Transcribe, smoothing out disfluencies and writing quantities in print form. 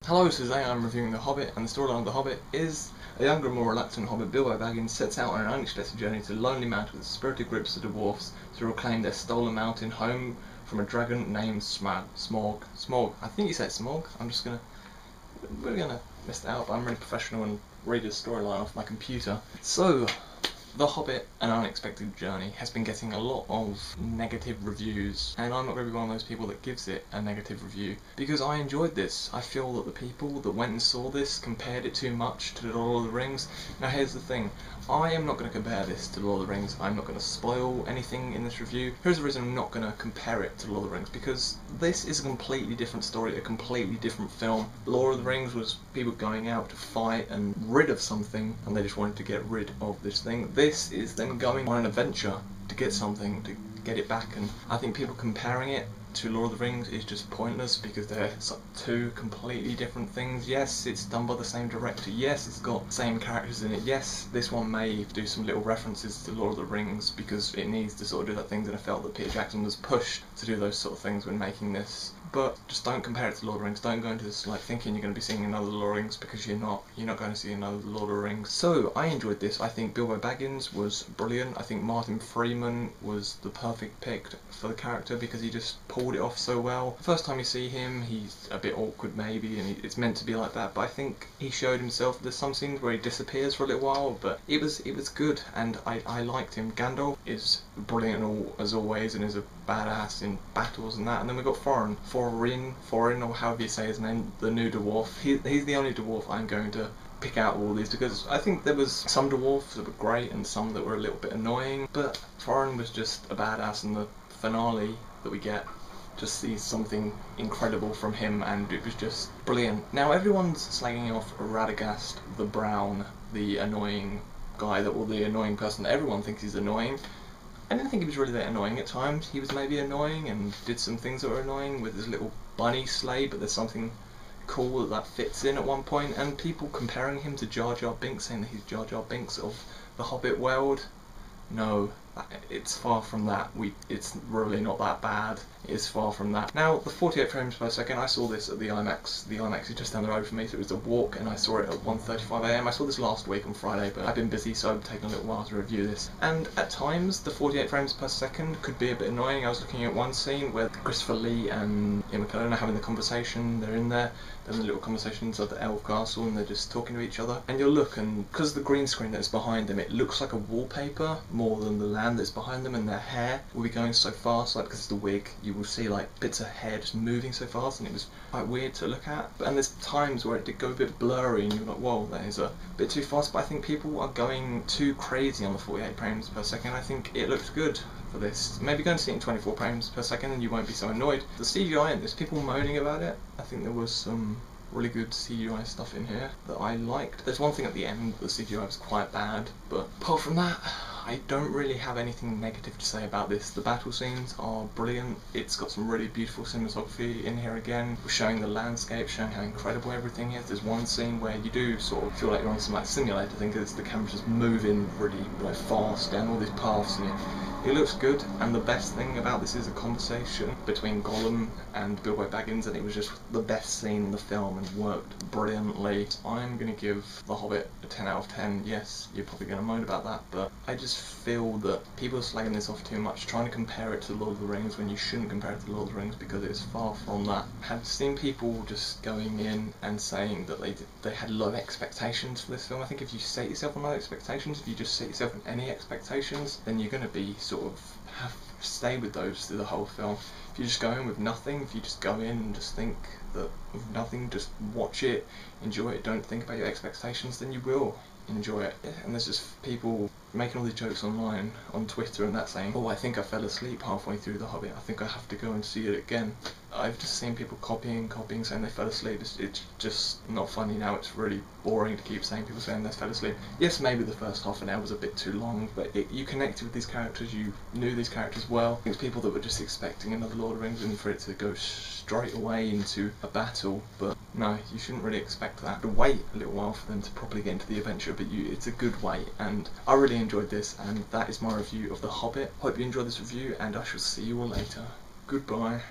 Hello, today I'm reviewing The Hobbit, and the storyline of The Hobbit is a younger and more reluctant Hobbit, Bilbo Baggins, sets out on an unexpected journey to the lonely mountain with spirited groups of dwarfs to reclaim their stolen mountain home from a dragon named Smog. I think you said Smog. We're gonna miss it out, but I'm really professional and read this storyline off my computer. So, The Hobbit, An Unexpected Journey has been getting a lot of negative reviews, and I'm not going to be one of those people that gives it a negative review, because I enjoyed this. I feel that the people that went and saw this compared it too much to The Lord of the Rings. Now here's the thing, I am not going to compare this to The Lord of the Rings. I'm not going to spoil anything in this review. Here's the reason I'm not going to compare it to The Lord of the Rings, because this is a completely different story, a completely different film. The Lord of the Rings was people going out to fight and rid of something, and they just wanted to get rid of this thing. This is them going on an adventure to get something, to get it back, and I think people comparing it to Lord of the Rings is just pointless because they're two completely different things. Yes, it's done by the same director. Yes, it's got the same characters in it. Yes, this one may do some little references to Lord of the Rings because it needs to sort of do that things, and I felt that Peter Jackson was pushed to do those sort of things when making this. But just don't compare it to Lord of the Rings. Don't go into this like thinking you're going to be seeing another Lord of the Rings, because you're not. You're not going to see another Lord of the Rings. So I enjoyed this. I think Bilbo Baggins was brilliant. I think Martin Freeman was the perfect pick for the character because he just pulled it off so well. The first time you see him, he's a bit awkward maybe, and it's meant to be like that. But I think he showed himself. There's some scenes where he disappears for a little while, but it was good, and I liked him. Gandalf is brilliant as always, and is a badass in battles and that. And then we've got Thorin, or however you say his name, the new dwarf. He's the only dwarf I'm going to pick out of all these, because I think there was some dwarfs that were great and some that were a little bit annoying, but Thorin was just a badass, and the finale that we get just sees something incredible from him, and it was just brilliant. Now everyone's slagging off Radagast the Brown, the annoying guy, the annoying person that everyone thinks is annoying. I didn't think he was really that annoying at times. He was maybe annoying and did some things that were annoying with his little bunny sleigh, but there's something cool that fits in at one point, and people comparing him to J.R.R. Binks, saying that he's J.R.R. Binks of the Hobbit world. No, it's far from that. It's really not that bad. It's far from that. Now, the 48 frames per second, I saw this at the IMAX. The IMAX is just down the road from me, so it was a walk, and I saw it at 1:35 AM. I saw this last week on Friday, but I've been busy, so I've taken a little while to review this. And at times, the 48 frames per second could be a bit annoying. I was looking at one scene where Christopher Lee and Ian McKellen are having the conversation. They're in there, then the little conversation inside the elf castle, and they're just talking to each other. And you'll look, and because of the green screen that's behind them, it looks like a wallpaper more than the land that's behind them, and their hair will be going so fast, like because it's the wig, you will see like bits of hair just moving so fast, and it was quite weird to look at. And there's times where it did go a bit blurry, and you're like, whoa, that is a bit too fast. But I think people are going too crazy on the 48 frames per second. I think it looks good for this. Maybe go and see it in 24 frames per second and you won't be so annoyed. The CGI in this, people moaning about it, I think there was some really good CGI stuff in here that I liked. There's one thing at the end, the CGI was quite bad, but apart from that, I don't really have anything negative to say about this. The battle scenes are brilliant. It's got some really beautiful cinematography in here again, showing the landscape, showing how incredible everything is. There's one scene where you do sort of feel like you're on some like simulator thing, because the camera's just moving really fast down all these paths, and it looks good. And the best thing about this is a conversation between Gollum and Bilbo Baggins, and it was just the best scene in the film and worked brilliantly. I'm going to give The Hobbit a 10 out of 10. Yes, you're probably going to moan about that, but I just feel that people are slagging this off too much, trying to compare it to Lord of the Rings when you shouldn't compare it to Lord of the Rings, because it's far from that. I've seen people just going in and saying that they had low expectations for this film. I think if you set yourself on low expectations, if you just set yourself on any expectations, then you're going to be sort of stay with those through the whole film. If you just go in with nothing, if you just go in and just think that with nothing, just watch it, enjoy it, don't think about your expectations, then you will enjoy it. And there's just people making all these jokes online, on Twitter and that, saying, oh, I think I fell asleep halfway through The Hobbit, I think I have to go and see it again. I've just seen people copying, saying they fell asleep. It's just not funny now. It's really boring to keep saying people saying they fell asleep. Yes, maybe the first half an hour was a bit too long, but you connected with these characters, you knew these characters well. It's people that were just expecting another Lord of the Rings and for it to go straight away into a battle, but no, you shouldn't really expect that. Wait a little while for them to properly get into the adventure, but it's a good wait, and I really enjoyed this, and that is my review of The Hobbit. Hope you enjoyed this review, and I shall see you all later. Goodbye.